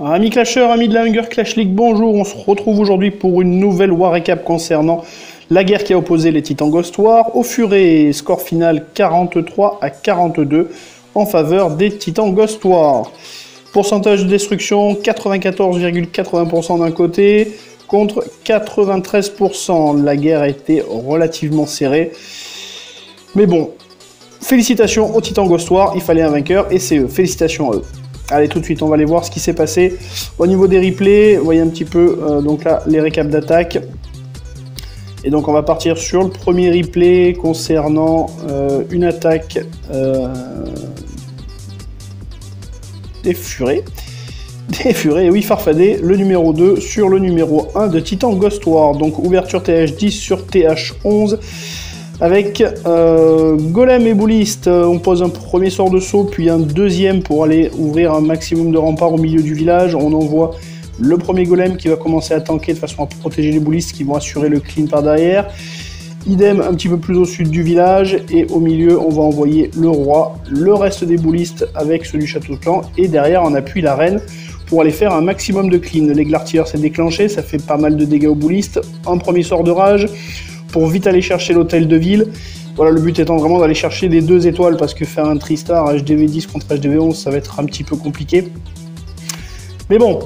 Amis clasheurs, amis de la Hunger Clash League, bonjour, on se retrouve aujourd'hui pour une nouvelle War Recap concernant la guerre qui a opposé les Titans Ghost War au Furet. Score final 43-42 en faveur des Titans Ghost War. Pourcentage de destruction 94,80% d'un côté contre 93%. La guerre a été relativement serrée. Mais bon, félicitations aux Titans Ghost War, il fallait un vainqueur et c'est eux. Félicitations à eux. Allez, tout de suite, on va aller voir ce qui s'est passé au niveau des replays. Vous voyez un petit peu, donc là, les récaps d'attaque. Et donc, on va partir sur le premier replay concernant une attaque des Furets. Des Furets, oui, Farfadet, le numéro 2 sur le numéro 1 de Titan Ghost War. Donc, ouverture TH10 sur TH11. Avec Golem et Bouliste, on pose un premier sort de saut, puis un deuxième pour aller ouvrir un maximum de remparts au milieu du village. On envoie le premier Golem qui va commencer à tanker de façon à protéger les Boulistes qui vont assurer le clean par derrière. Idem un petit peu plus au sud du village, et au milieu on va envoyer le roi, le reste des Boulistes avec ceux du château de clan, et derrière on appuie la reine pour aller faire un maximum de clean. L'églartilleur s'est déclenché, ça fait pas mal de dégâts aux Boulistes. Un premier sort de rage pour vite aller chercher l'hôtel de ville. Voilà, le but étant vraiment d'aller chercher les 2 étoiles, parce que faire un Tristar HDV 10 contre HDV 11, ça va être un petit peu compliqué. Mais bon,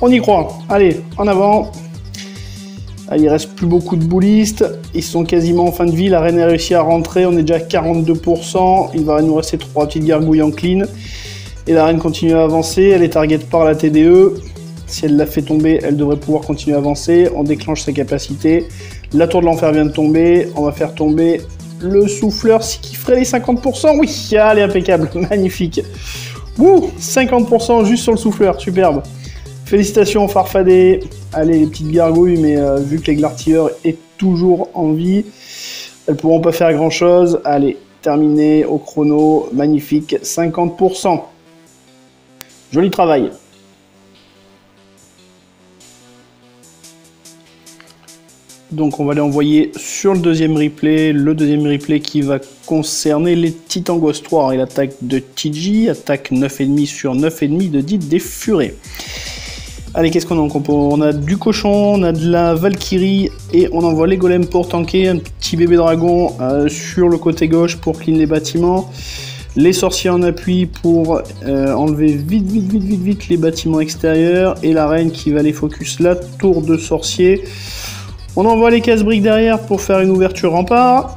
on y croit. Allez, en avant. Allez, il reste plus beaucoup de Boulistes. Ils sont quasiment en fin de vie. La reine a réussi à rentrer. On est déjà à 42%. Il va nous rester 3 petites gargouilles en clean. Et la reine continue à avancer. Elle est target par la TDE. Si elle la fait tomber, elle devrait pouvoir continuer à avancer. On déclenche ses capacités. La tour de l'enfer vient de tomber. On va faire tomber le souffleur qui ferait les 50%. Oui, allez, impeccable, magnifique. Ouh, 50% juste sur le souffleur, superbe. Félicitations Farfadet. Allez, les petites gargouilles, mais vu que l'églartilleur est toujours en vie, elles pourront pas faire grand chose. Allez, terminé au chrono, magnifique, 50%. Joli travail. Donc on va aller envoyer sur le deuxième replay qui va concerner les Titans Ghost War et l'attaque de TG, attaque 9,5 sur 9,5 de Dite des Furets. Allez, qu'est-ce qu'on a en compo? On a du cochon, on a de la Valkyrie et on envoie les golems pour tanker, un petit bébé dragon sur le côté gauche pour clean les bâtiments, les sorciers en appui pour enlever vite les bâtiments extérieurs, et la reine qui va aller focus la tour de sorcier. On envoie les casse-briques derrière pour faire une ouverture rempart.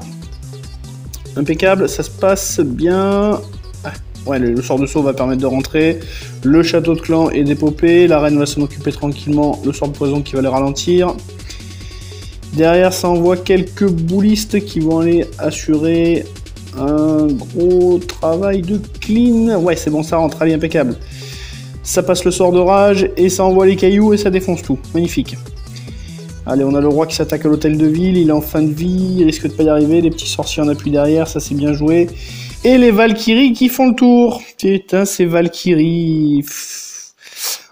Impeccable, ça se passe bien. Ah, ouais, le sort de saut va permettre de rentrer. Le château de clan est dépopé. La reine va s'en occuper tranquillement. Le sort de poison qui va les ralentir. Derrière, ça envoie quelques Boulistes qui vont aller assurer un gros travail de clean. Ouais, c'est bon, ça rentre. Allez, impeccable. Ça passe le sort de rage et ça envoie les cailloux et ça défonce tout. Magnifique. Allez, on a le roi qui s'attaque à l'hôtel de ville, il est en fin de vie, il risque de pas y arriver, les petits sorciers en appui derrière, ça c'est bien joué. Et les Valkyries qui font le tour. Putain, ces Valkyries.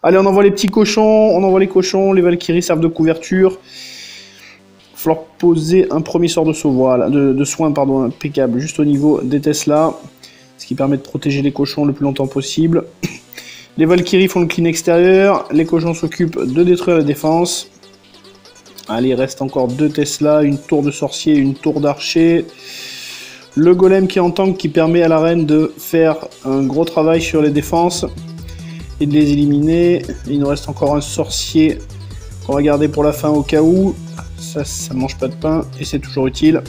Allez, on envoie les petits cochons, les Valkyries servent de couverture. Il va falloir poser un premier sort de saut, voilà, de soin, pardon, impeccable, juste au niveau des Tesla, ce qui permet de protéger les cochons le plus longtemps possible. Les Valkyries font le clean extérieur, les cochons s'occupent de détruire la défense. Allez, il reste encore 2 Tesla, une tour de sorcier, une tour d'archer. Le golem qui est en tank qui permet à la reine de faire un gros travail sur les défenses et de les éliminer. Il nous reste encore un sorcier qu'on va garder pour la fin au cas où. Ça mange pas de pain et c'est toujours utile.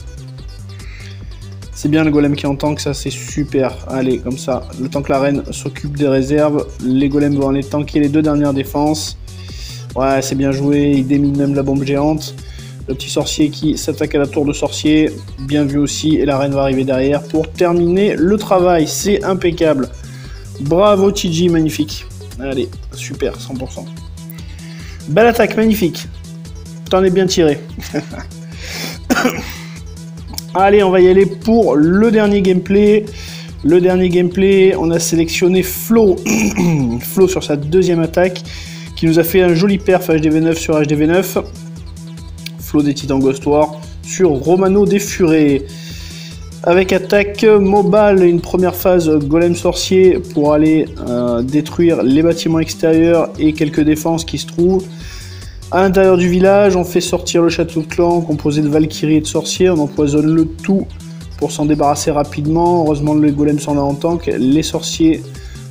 C'est bien le golem qui est en tank, ça c'est super. Allez, comme ça, le temps que la reine s'occupe des réserves, les golems vont aller tanker les 2 dernières défenses. Ouais, c'est bien joué, il démine même la bombe géante. Le petit sorcier qui s'attaque à la tour de sorcier, bien vu aussi, et la reine va arriver derrière pour terminer le travail. C'est impeccable. Bravo TG, magnifique. Allez, super, 100%. Belle attaque, magnifique. T'en es bien tiré. Allez, on va y aller pour le dernier gameplay. Le dernier gameplay, on a sélectionné Flo. Flo sur sa deuxième attaque, qui nous a fait un joli perf HDV9 sur HDV9. Flo des Titans Ghost War sur Romano des Furets. Avec attaque mobile, une première phase golem sorcier pour aller détruire les bâtiments extérieurs et quelques défenses qui se trouvent. À l'intérieur du village, on fait sortir le château de clan composé de valkyries et de sorciers. On empoisonne le tout pour s'en débarrasser rapidement. Heureusement, le golem s'en a en tank. Les sorciers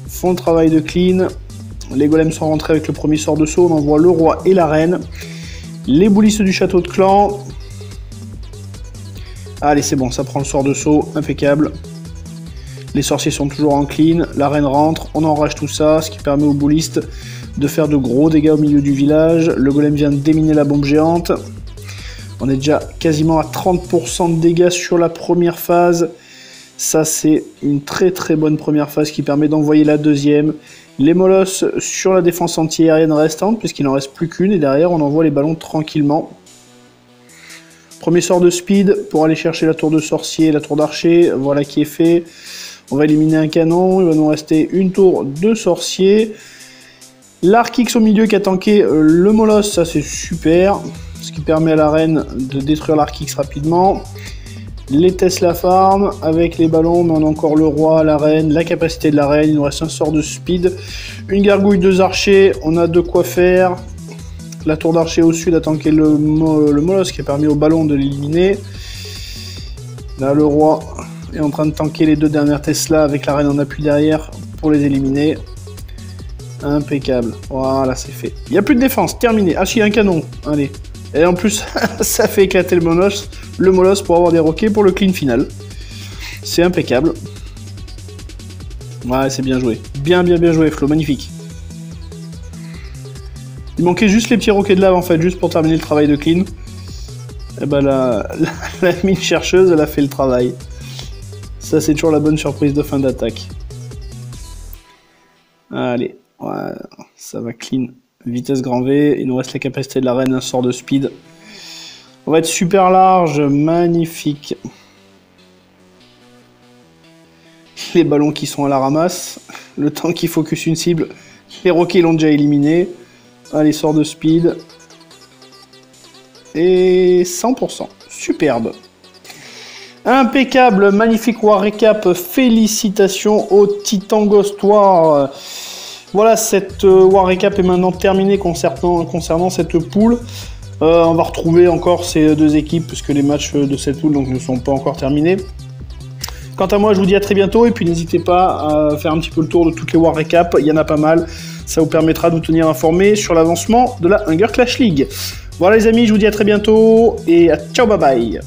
font le travail de clean. Les golems sont rentrés avec le premier sort de saut. On envoie le roi et la reine. Les boulistes du château de clan. Allez, c'est bon, ça prend le sort de saut, impeccable. Les sorciers sont toujours en clean, la reine rentre, on enrage tout ça, ce qui permet aux boulistes de faire de gros dégâts au milieu du village. Le golem vient de déminer la bombe géante. On est déjà quasiment à 30% de dégâts sur la première phase. Ça, c'est une très très bonne première phase qui permet d'envoyer la deuxième. Les molosses sur la défense anti-aérienne restante, puisqu'il n'en reste plus qu'une, et derrière on envoie les ballons tranquillement. Premier sort de speed pour aller chercher la tour de sorcier, la tour d'archer, voilà qui est fait. On va éliminer un canon, il va nous rester une tour de sorcier. L'arc X au milieu qui a tanké le molosse, ça c'est super. Ce qui permet à la reine de détruire l'arc X rapidement. Les Tesla Farm avec les ballons, mais on a encore le roi, la reine, la capacité de la reine. Il nous reste un sort de speed. Une gargouille, 2 archers, on a de quoi faire. La tour d'archer au sud a tanké le molosse qui a permis au ballon de l'éliminer. Là, le roi est en train de tanker les 2 dernières Tesla avec la reine en appui derrière pour les éliminer. Impeccable. Voilà, c'est fait. Il n'y a plus de défense, terminé. Ah si, un canon. Allez. Et en plus, ça fait éclater le molosse pour avoir des roquets pour le clean final. C'est impeccable. Ouais, c'est bien joué. Bien joué, Flo. Magnifique. Il manquait juste les petits roquets de lave en fait, juste pour terminer le travail de clean. Et ben la mine chercheuse, elle a fait le travail. Ça, c'est toujours la bonne surprise de fin d'attaque. Allez, ouais, ça va clean. Vitesse grand V, il nous reste la capacité de la reine, un sort de speed. On va être super large, magnifique. Les ballons qui sont à la ramasse. Le temps qui focus une cible. Les roquets l'ont déjà éliminé. Allez, sort de speed. Et 100%. Superbe. Impeccable, magnifique War Recap. Félicitations au Titan Ghost War. Voilà, cette War Recap est maintenant terminée concernant cette poule. On va retrouver encore ces 2 équipes puisque les matchs de cette poule donc, ne sont pas encore terminés. Quant à moi, je vous dis à très bientôt et puis n'hésitez pas à faire un petit peu le tour de toutes les War Recap. Il y en a pas mal. Ça vous permettra de vous tenir informés sur l'avancement de la Hunger Clash League. Voilà les amis, je vous dis à très bientôt et à ciao, bye bye.